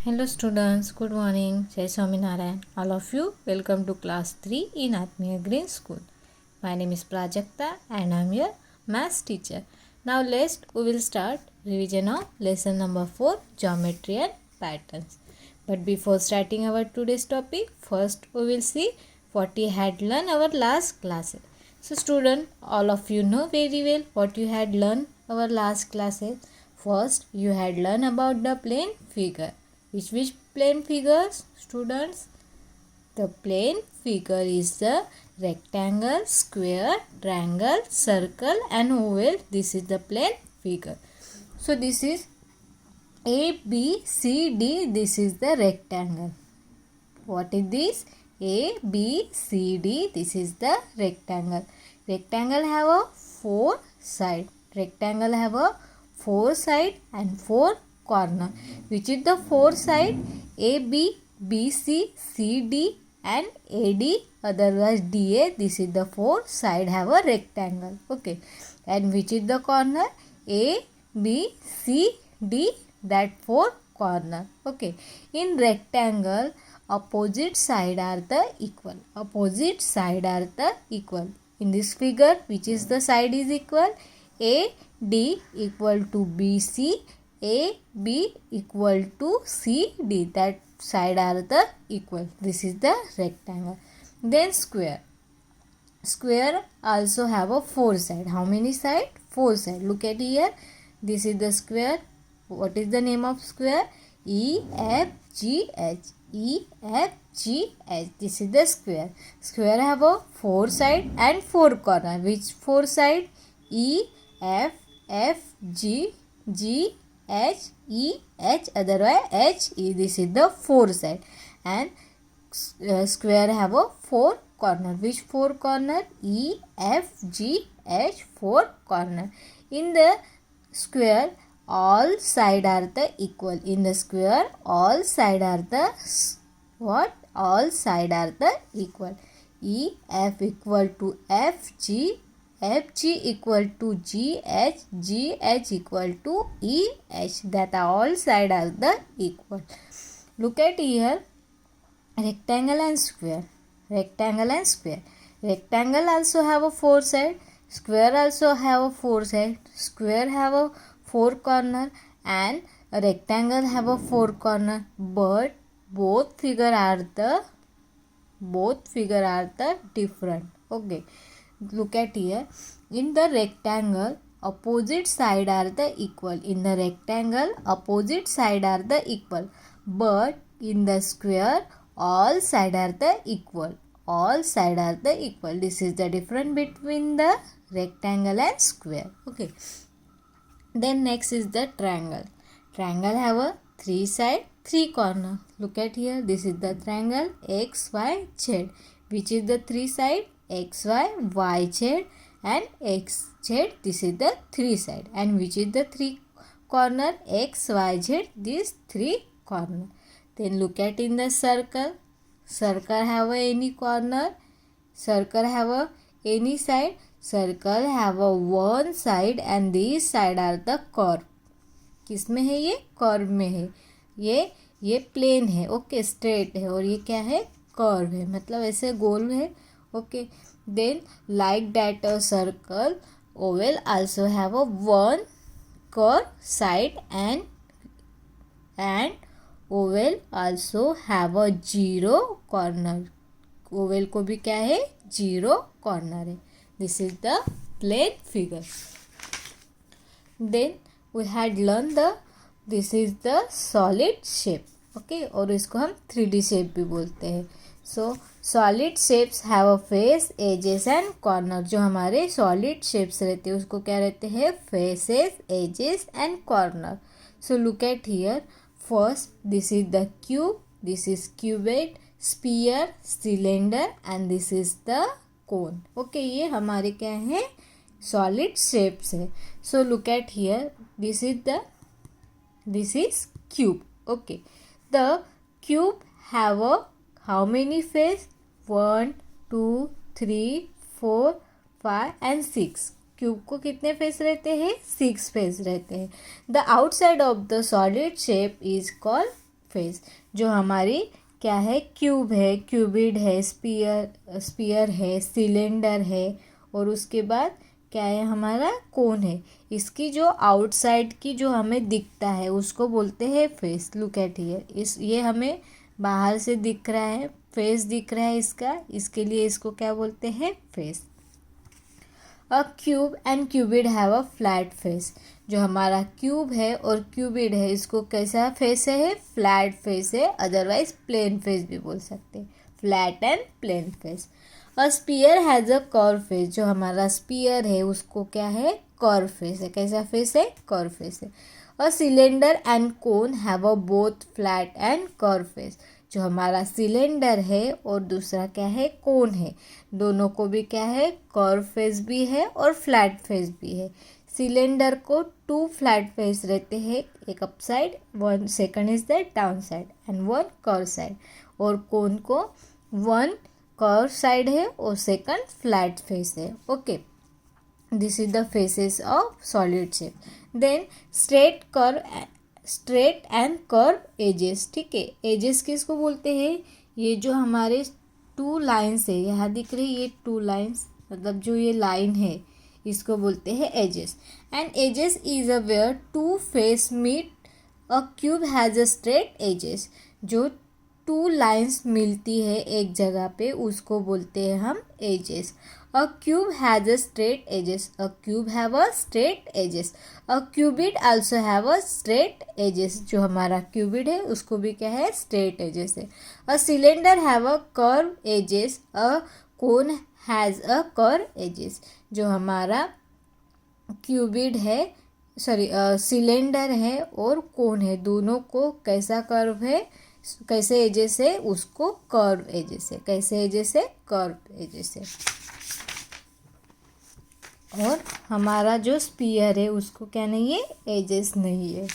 Hello students, good morning. Jai Swaminarayan. All of you, welcome to class 3 in Atmiya Green School. My name is Prajakta and I am your maths teacher. Now we will start revision of lesson number 4, geometry and patterns. But before starting our today's topic, first we will see what we had learned our last classes. So student, all of you know very well what you had learned our last classes. First, you had learned about the plane figure. Which plane figures, students? The plane figure is the rectangle, square, triangle, circle and oval. This is the plane figure. So this is A, B, C, D. This is the rectangle. What is this? A, B, C, D. This is the rectangle. Rectangle have a 4 side. Rectangle have a 4 side and 4 corner. Which is the 4 side? A, B, B, C, C, D and A, D, otherwise D, A. This is the 4 side have a rectangle. Okay. And which is the corner? A, B, C, D, that 4 corner. Okay. In rectangle, opposite side are the equal. Opposite side are the equal. In this figure, which is the side is equal? A, D equal to B, C. A, B equal to C, D. That side are the equal. This is the rectangle. Then square. Square also have a 4 side. How many side? 4 side. Look at here. This is the square. What is the name of square? E, F, G, H. E, F, G, H. This is the square. Square have a 4 side and 4 corner. Which 4 side? E, F, F, G, G, H, E, H, otherwise H, E. This is the 4 side. And square have a 4 corner. Which 4 corner? E, F, G, H, 4 corner. In the square, all side are the equal. In the square, all side are the what? All side are the equal. E, F equal to F, G, F, G equal to G, H, G, H equal to E, H. That all side are the equal. Look at here. Rectangle and square. Rectangle and square. Rectangle also have a 4 side. Square also have a 4 side. Square have a 4 corner and a rectangle have a 4 corner. But both figure are the different. Okay. Look at here. In the rectangle, opposite side are the equal. In the rectangle, opposite side are the equal. But in the square, all side are the equal. All side are the equal. This is the difference between the rectangle and square. Okay. Then next is the triangle. Triangle have a 3 side, 3 corner. Look at here. This is the triangle X, Y, Z. Which is the 3 side? X, Y, Y, Z and X, Z. This is the 3 side. And which is the 3 corner? X, Y, Z. These 3 corner. Then look at in the circle. Circle have a any corner. Circle have a any side. Circle have a one side and these side are the curve. किस में है ये? Curve में है. ये plane है. Okay, straight है. और ये क्या है? कर्व है. मतलब ऐसे गोल है. Okay. Then like that a circle, oval also have a one curve side and oval also have a 0 corner. Oval को भी क्या है? 0 corner है. This is the plane figure. Then we had learned this is the solid shape. Okay, और इसको हम 3D shape भी बोलते हैं. So solid shapes have a face, edges and corner. जो हमारे solid shapes रहते हैं उसको क्या रहते हैं? Faces, edges and corner. So look at here. First, this is the cube, this is cuboid, sphere, cylinder and this is the cone. Okay, ये हमारे क्या है? Solid shapes है. So look at here. This is cube. Okay, the cube have a how many face? 1, 2, 3, 4, 5 and 6. Cube को कितने face रहते हैं? 6 face रहते हैं. The outside of the solid shape is called face. जो हमारी क्या है, क्यूब है, क्यूबिड है, स्पीयर है, सिलेंडर है, और उसके बाद क्या है हमारा, कोन है। इसकी जो आउटसाइड की जो हमें दिखता है उसको बोलते हैं फेस। लुक एट हियर, ये हमें बाहर से दिख रहा है, फेस दिख रहा है इसका, इसके लिए इसको क्या बोलते हैं, face. A cube and cuboid have a flat face. जो हमारा क्यूब है और क्यूबिड है इसको कैसा फेस है, फ्लैट फेस है, अदरवाइज प्लेन फेस भी बोल सकते हैं, flat and plain face. A sphere has a curve face. जो हमारा स्पीयर है उसको क्या है, कर्व फेस है। कैसा फेस है, कर्व फेस है। A cylinder and cone have a both flat and curve face. जो हमारा सिलेंडर है और दूसरा क्या है, कोन है, दोनों को भी क्या है, कर्व फेस भी है और फ्लैट फेस भी है। सिलेंडर को 2 फ्लैट फेस रहते हैं, एक up side, one second is the down side and one curve side, और कोन को 1 कर्व साइड है और सेकंड फ्लैट फेस है। Okay, this is the faces of solid shape. Then straight and curve edges. ठीक है, edges किसको बोलते हैं, ये जो हमारे 2 लाइन्स है, यहाँ दिख रही ये 2 लाइन्स, मतलब जो ये लाइन है इसको बोलते हैं edges. And edges is a where 2 face meet. A cube has a straight edges. जो 2 लाइन्स मिलती है एक जगह पे उसको बोलते हैं हम edges. A cube has a straight edges. A cube have a straight edges. A cuboid also have a straight edges. जो हमारा क्यूबिड है उसको भी क्या है, स्ट्रेट एजेस है। A cylinder have a curve edges. A cone has a curve edges. जो हमारा क्यूबिड है, सॉरी सिलेंडर है और कोन है, दोनों को कैसा कर्व है, कैसे एजेस है, उसको कर्व एजेस है। कैसे एजेस है, कर्व एजेस है। और हमारा जो स्पीयर है उसको क्या नहीं है, एजेस नहीं है।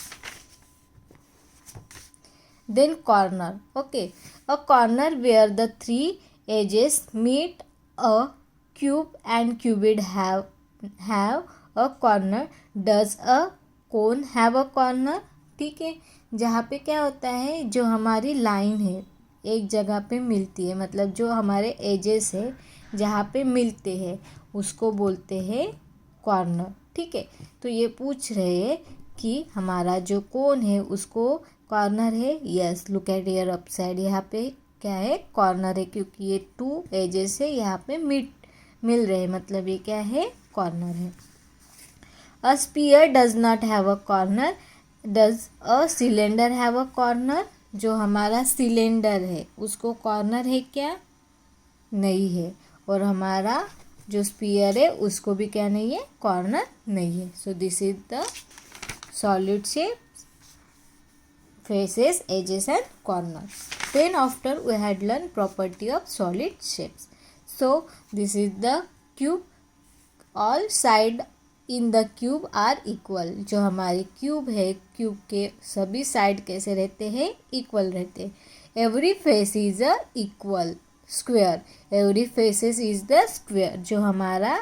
Then corner. Okay, a corner where the 3 edges meet. A cube and cuboid have a corner. Does a cone have a corner. ठीक है, जहाँ पे क्या होता है, जो हमारी लाइन है एक जगह पे मिलती है, मतलब जो हमारे एजेस है जहाँ पे मिलते हैं उसको बोलते हैं कॉर्नर। ठीक है, तो ये पूछ रहे हैं कि हमारा जो कोन है उसको कॉर्नर है। Yes, look at your up side, यहाँ पे क्या है, कॉर्नर है, क्योंकि ये 2 एजेस है यहाँ पे मिल रहे हैं, मतलब ये क्या है, कॉर्नर है। अ spear does not have a corner. Does a cylinder have a corner. जो हमारा सिलेंडर है उसको कॉर्नर है क्या, नहीं है, और हमारा जो स्पीयर है उसको भी क्या नहीं है, कॉर्नर नहीं है। So this is the solid shape, faces, edges and corners. Then after we had learned property of solid shapes. So this is the cube. All side in the cube are equal. जो हमारी cube है, cube के सभी side कैसे रहते हैं, equal रहते हैं. Every face is a equal square. Every faces is the square. जो हमारा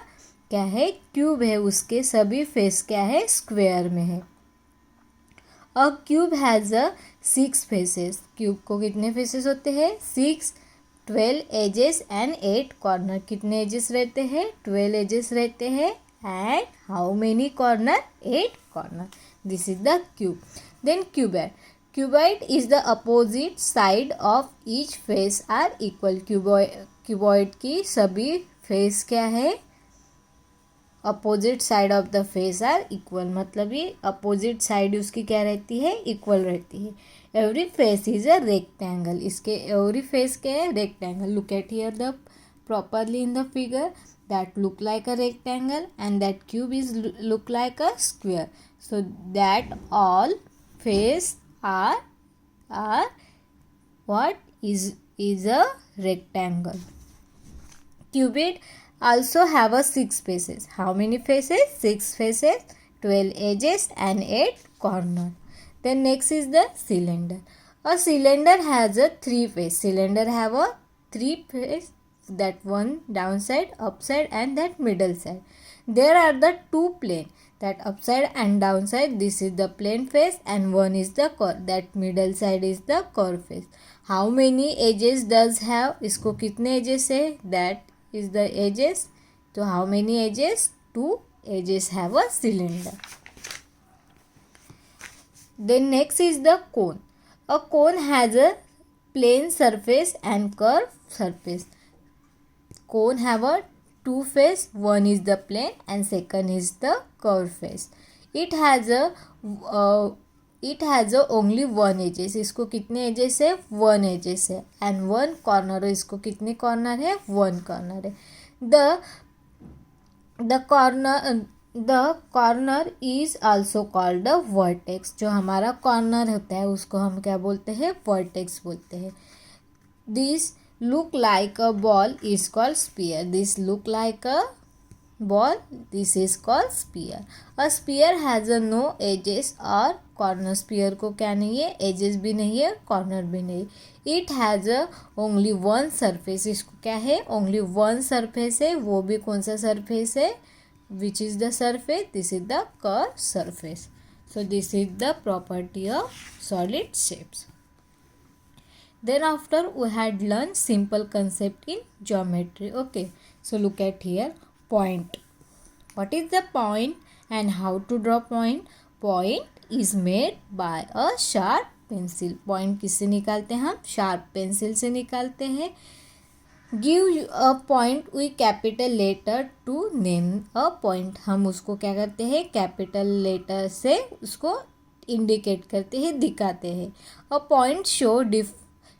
क्या है, क्यूब है, उसके सभी फेस क्या है, स्क्वेयर में है. A cube has a 6 faces. Cube को कितने फेसेस होते हैं, 6. 12 एजेस एंड 8 कॉर्नर. कितने एजेस रहते हैं, 12 एजेस रहते हैं. And how many corner, 8 corner. This is the cube. Then cuboid. Cuboid is the opposite side of each face are equal. Cuboid की सभी फेस क्या है, opposite side of the face are equal, मतलब ये opposite side उसकी क्या रहती है, इक्वल रहती है. Every face is a rectangle. इसके एवरी फेस क्या है, rectangle. Look at here the properly in the figure that look like a rectangle and that cube is look like a square. So that all face are what is a rectangle. Cubid also have a 6 faces. How many faces? 6 faces, 12 edges and 8 corner. Then next is the cylinder. A cylinder has a 3 face. Cylinder have a 3 face, that one downside, upside and that middle side. There are the 2 plane. that upside and downside. This is the plane face and one is the curve. That middle side is the curve face. How many edges does have? इसको कितने edges है? That is the edges. So how many edges? 2 edges have a cylinder. Then next is the cone. A cone has a plane surface and curved surface. Cone have a 2 face. One is the plane and second is the curved face. It has a only one edges. इसको कितने edges है? 1 edges है. And 1 corner है. इसको कितने corner है? 1 corner है. The corner is also called the vertex. जो हमारा corner होता है उसको हम क्या बोलते हैं? vertex बोलते हैं. This look like a ball is called sphere. This look like a ball. This is called sphere. A sphere has a no edges or corner. Sphere को क्या नहीं है? edges भी नहीं है, corner भी नहीं. It has a only one surface. इसको क्या है? only one surface है. वो भी कौन सा surface है? Which is the surface? This is the curved surface. So this is the property of solid shapes. Then after we had learned simple concept in geometry. Okay, so look at here. Point. What is the point and how to draw point? Point is made by a sharp pencil. Point किससे निकालते हैं हम? Sharp pencil से निकालते हैं. Give a point with capital letter to name a point. हम उसको क्या करते हैं? कैपिटल लेटर से उसको इंडिकेट करते हैं, दिखाते हैं. A point show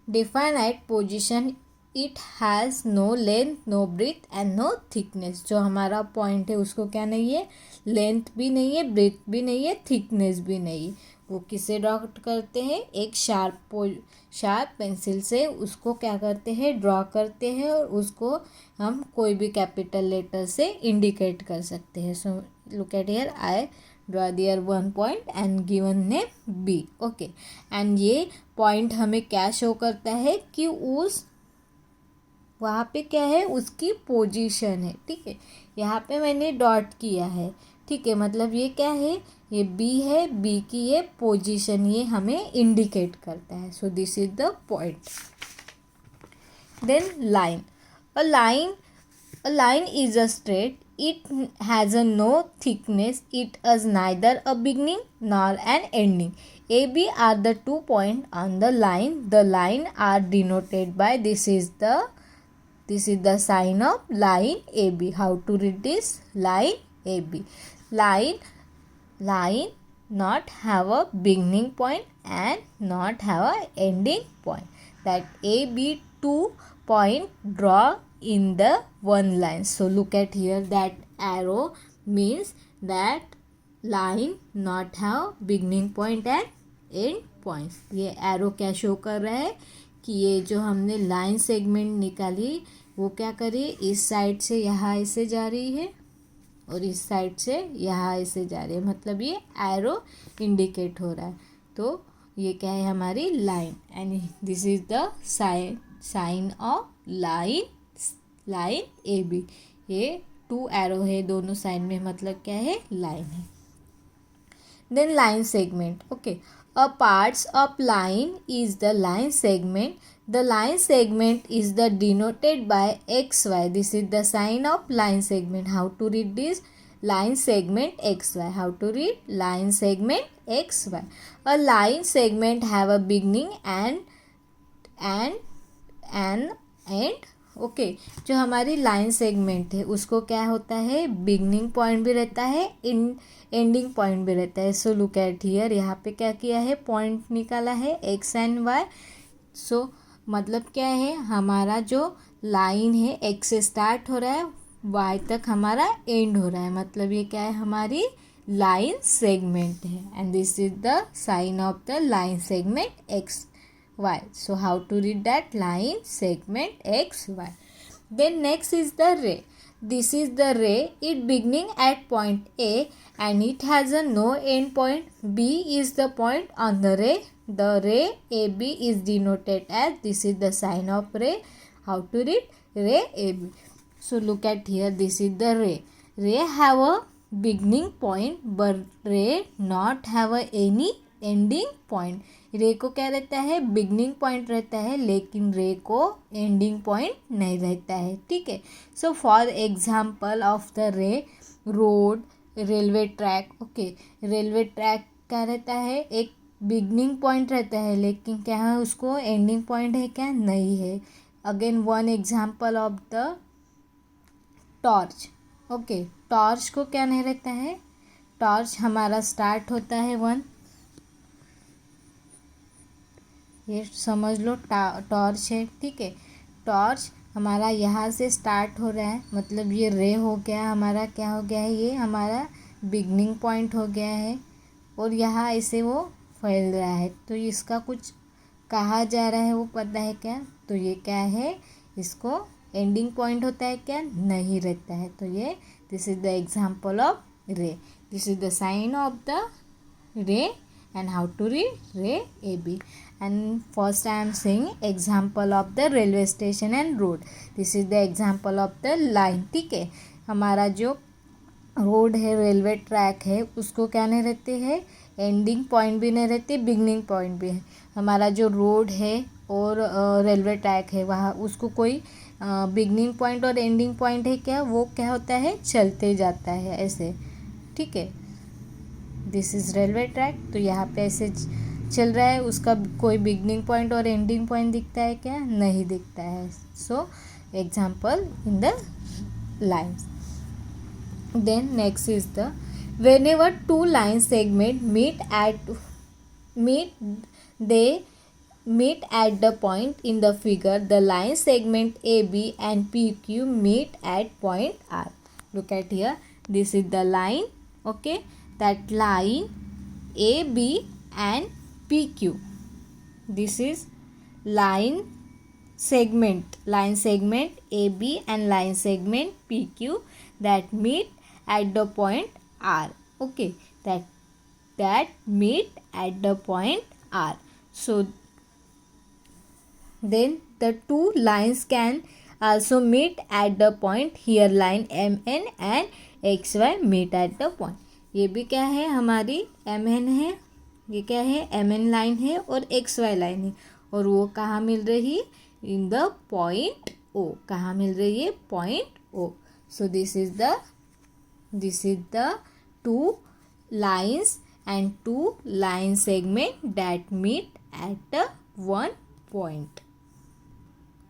definite position. It has no length, no breadth and no thickness. जो हमारा पॉइंट है उसको क्या नहीं है? लेंथ भी नहीं है, ब्रेथ भी नहीं है, थिकनेस भी नहीं है. वो किससे ड्रॉ करते हैं? एक शार्प पेंसिल से उसको क्या करते हैं? ड्रॉ करते हैं और उसको हम कोई भी कैपिटल लेटर से इंडिकेट कर सकते हैं. So look at here. I draw there 1 point and given name B. Okay, and ये पॉइंट हमें क्या शो करता है कि उस वहाँ पे क्या है? उसकी पोजीशन है. ठीक है, यहाँ पे मैंने डॉट किया है. ठीक है, मतलब ये क्या है? ये बी है. बी की ये पोजीशन ये हमें इंडिकेट करता है. So this is the point. Then line. A line is a straight. It has a no thickness. It is neither a beginning nor an ending. A, B are the 2 points on the line. The line are denoted by this is the sign of line AB. How to read this? Line AB. Line not have a beginning point and not have a ending point. That AB 2 point draw in the one line. So look at here. That arrow means that line not have beginning point and end points. ये arrow क्या show कर रहा है कि ये जो हमने line segment निकाली वो क्या करी? इस साइड से यहाँ ऐसे जा रही है और इस साइड से यहाँ ऐसे जा रही है. मतलब ये एरो इंडिकेट हो रहा है. तो ये क्या है? हमारी line. And this is the sign of line A B. ये 2 एरो है दोनों साइड में, मतलब क्या है? लाइन है. Then line segment. Okay, a parts of line is the line segment. The line segment is the denoted by XY. This is the sign of line segment. How to read this? Line segment XY. How to read? Line segment XY. A line segment have a beginning and end. Okay, जो हमारी line segment है उसको क्या होता है? Beginning point भी रहता है, एंडिंग पॉइंट भी रहता है. सो लुक एट हियर. यहाँ पे क्या किया है? पॉइंट निकाला है एक्स एंड वाई. सो मतलब क्या है? हमारा जो लाइन है एक्स से स्टार्ट हो रहा है, वाई तक हमारा एंड हो रहा है. मतलब ये क्या है? हमारी लाइन सेगमेंट है. And this is the sign of the line segment X Y. So how to read that? Line segment X Y. Then next is the ray. This is the ray. It beginning at point A and it has a no end point. B is the point on the ray. The ray AB is denoted as, this is the sign of ray. How to read? Ray AB. So look at here. This is the ray. Ray have a beginning point but ray not have a any ending point. रे को क्या रहता है, beginning point रहता है, लेकिन रे को एंडिंग पॉइंट नहीं रहता है. ठीक है. So for example of the रे, road, railway track. Okay, railway track क्या रहता है, एक बिगनिंग पॉइंट रहता है, लेकिन क्या है, उसको एंडिंग पॉइंट है क्या, नहीं है. Again one example of the torch. Okay, torch को क्या नहीं रहता है, टॉर्च हमारा स्टार्ट होता है वन, ये समझ लो टॉर्च है. ठीक है, टॉर्च हमारा यहाँ से स्टार्ट हो रहा है, मतलब ये रे हो गया हमारा, क्या हो गया है, ये हमारा बिगनिंग पॉइंट हो गया है, और यहाँ ऐसे वो फैल रहा है. तो इसका कुछ कहा जा रहा है वो पता है क्या, तो ये क्या है, इसको एंडिंग पॉइंट होता है क्या, नहीं रहता है. तो ये this is the example of ray, this is the sign of the ray and how to read ray AB. And first I am saying example of the railway station and road. This is the example of the line. ठीक है, हमारा जो road है, railway track है, उसको क्या नहीं रहते हैं, एंडिंग पॉइंट भी नहीं रहते, बिगनिंग पॉइंट भी है. हमारा जो रोड है और रेलवे ट्रैक है, वहाँ उसको कोई बिगनिंग पॉइंट और एंडिंग पॉइंट है क्या, वो क्या होता है, चलते जाता है ऐसे. ठीक है, दिस इज़ रेलवे ट्रैक, तो यहाँ पे ऐसे चल रहा है, उसका कोई बिगनिंग पॉइंट और एंडिंग पॉइंट दिखता है क्या, नहीं दिखता है. So example in the lines. Then next is the whenever two line segment meet at the point in the figure, the line segment AB and PQ meet at point R. Look at here, this is the line. Okay, that line AB and PQ, this is line segment AB and line segment PQ that meet at the point R. Okay, that meet at the point R. So then the two lines can also meet at the point here, line MN and XY meet at the point. ये भी क्या है, हमारी MN है, ये क्या है, MN line है और XY लाइन है, और वो कहाँ मिल रही, इन द पॉइंट O. कहाँ मिल रही है, point O. So this is the two lines and two line segment that meet at the one point.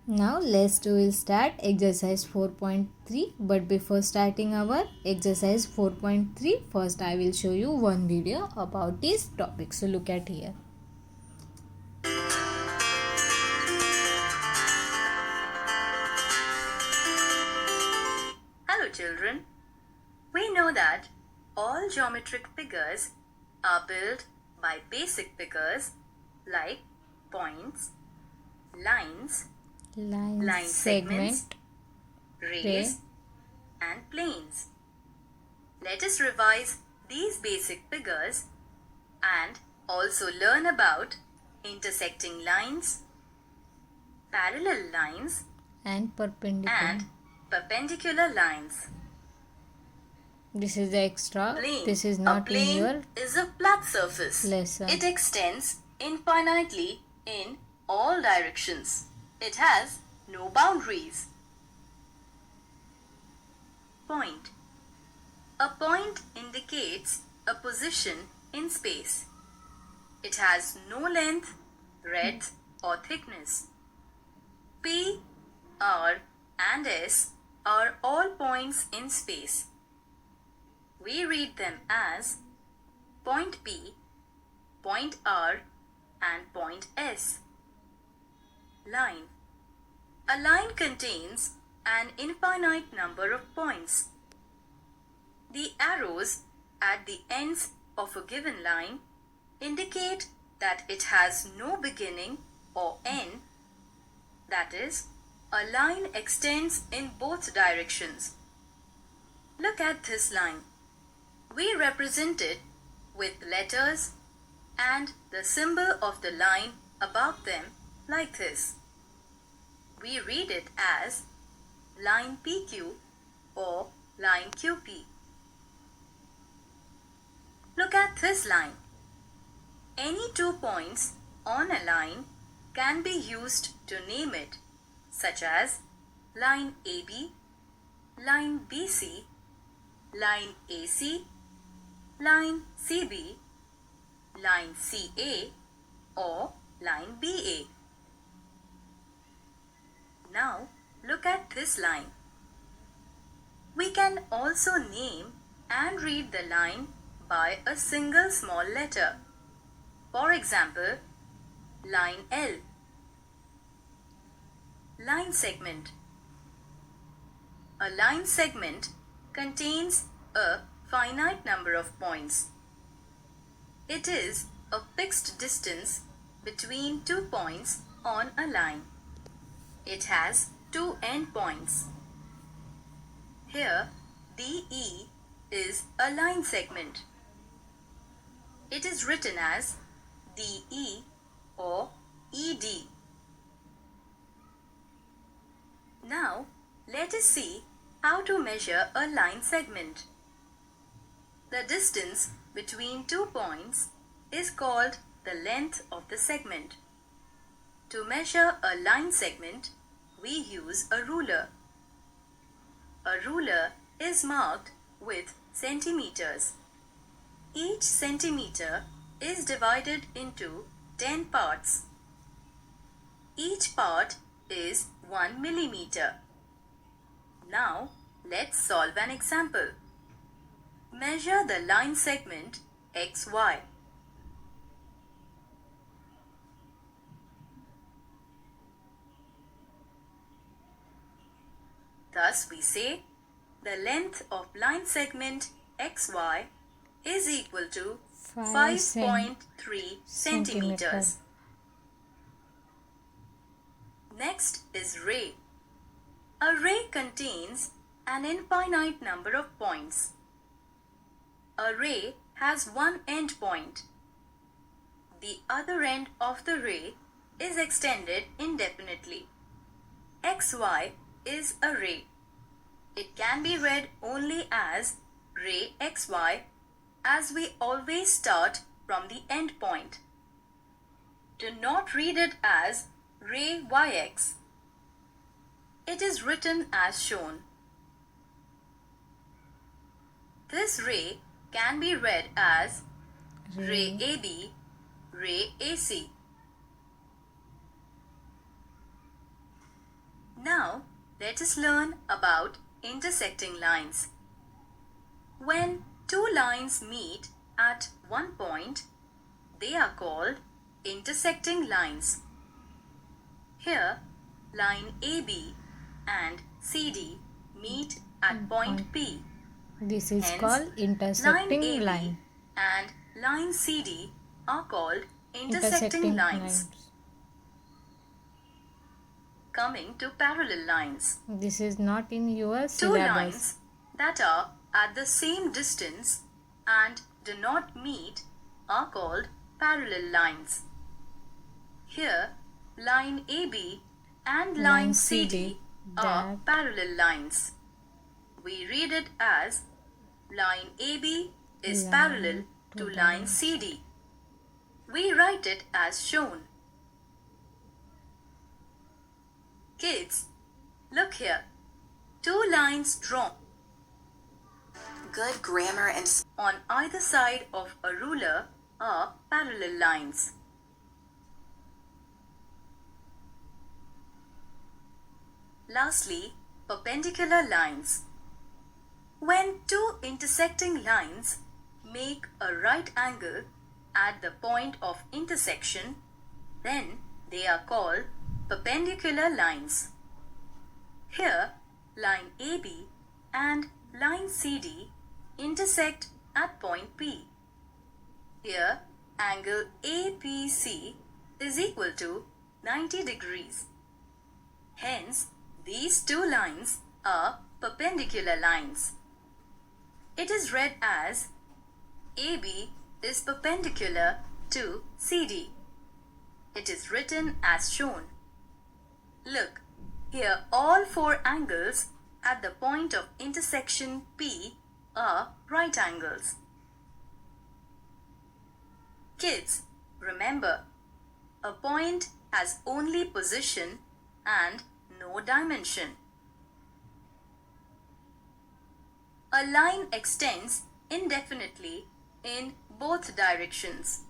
Now we'll start exercise 4.3, but before starting our exercise 4.3, first I will show you one video about this topic. So look at here. Hello children. We know that all geometric figures are built by basic figures like points, lines, line segments, rays, and planes. Let us revise these basic figures and also learn about intersecting lines, parallel lines, and perpendicular lines. This is the extra. Plane. This is not a plane in your is a flat surface. lesson. It extends infinitely in all directions. It has no boundaries. Point. A point indicates a position in space. It has no length, breadth, or thickness. P, R, and S are all points in space. We read them as point P, point R, and point S. Line. A line contains an infinite number of points. The arrows at the ends of a given line indicate that it has no beginning or end. That is, a line extends in both directions. Look at this line. We represent it with letters and the symbol of the line above them like this. We read it as line PQ or line QP. Look at this line. Any 2 points on a line can be used to name it, such as line AB, line BC, line AC, line CB, line CA, or line BA. Now look at this line. We can also name and read the line by a single small letter. For example, line L. Line segment. A line segment contains a finite number of points. It is a fixed distance between 2 points on a line. It has 2 endpoints. Here, DE is a line segment. It is written as DE or ED. Now, let us see how to measure a line segment. The distance between 2 points is called the length of the segment. To measure a line segment, we use a ruler. A ruler is marked with centimeters. Each centimeter is divided into 10 parts. Each part is 1 millimeter. Now, let's solve an example. Measure the line segment XY. Thus, we say the length of line segment XY is equal to 5.3 centimeters. Next is ray. A ray contains an infinite number of points. A ray has one endpoint. The other end of the ray is extended indefinitely. XY is a ray. It can be read only as ray XY, as we always start from the endpoint. Do not read it as ray YX. It is written as shown. This ray can be read as ray AB, ray AC. Now, let us learn about intersecting lines. When 2 lines meet at one point, they are called intersecting lines. Here, line AB and CD meet at point P. This is Hence, called line intersecting AB line. and line CD are called intersecting lines. Coming to parallel lines. This is not in your 2 syllabus. lines that are at the same distance and do not meet are called parallel lines. Here, line AB and line CD are parallel lines. We read it as line AB is parallel to line CD. We write it as shown. Kids, look here. 2 lines drawn. Good grammar and On either side of a ruler are parallel lines. Lastly, perpendicular lines. When 2 intersecting lines make a right angle at the point of intersection, then they are called perpendicular lines. Here, line AB and line CD intersect at point P. Here, angle APC is equal to 90 degrees. Hence, these 2 lines are perpendicular lines. It is read as AB is perpendicular to CD. It is written as shown. Look, here all 4 angles at the point of intersection P are right angles. Kids, remember, a point has only position and no dimension. A line extends indefinitely in both directions.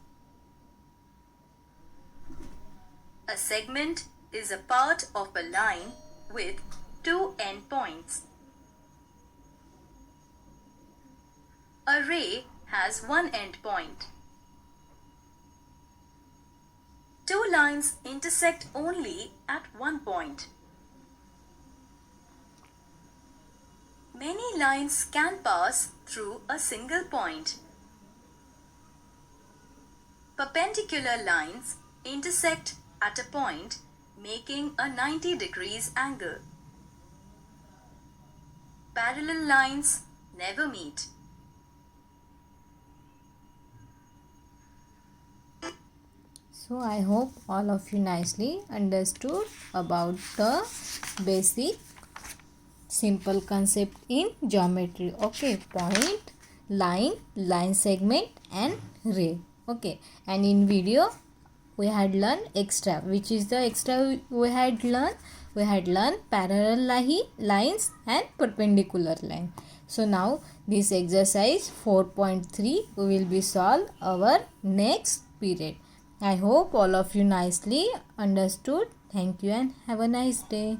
A segment is a part of a line with two endpoints. A ray has one endpoint. Two lines intersect only at one point. Many lines can pass through a single point. Perpendicular lines intersect at a point, making a 90 degrees angle. Parallel lines never meet. So I hope all of you nicely understood about the basic simple concept in geometry. Okay, point, line segment and ray. Okay, and in video we had learned extra. Which is the extra we had learned? We had learned parallel lines and perpendicular line. So now this exercise 4.3 we will be solve our next period. I hope all of you nicely understood. Thank you and have a nice day.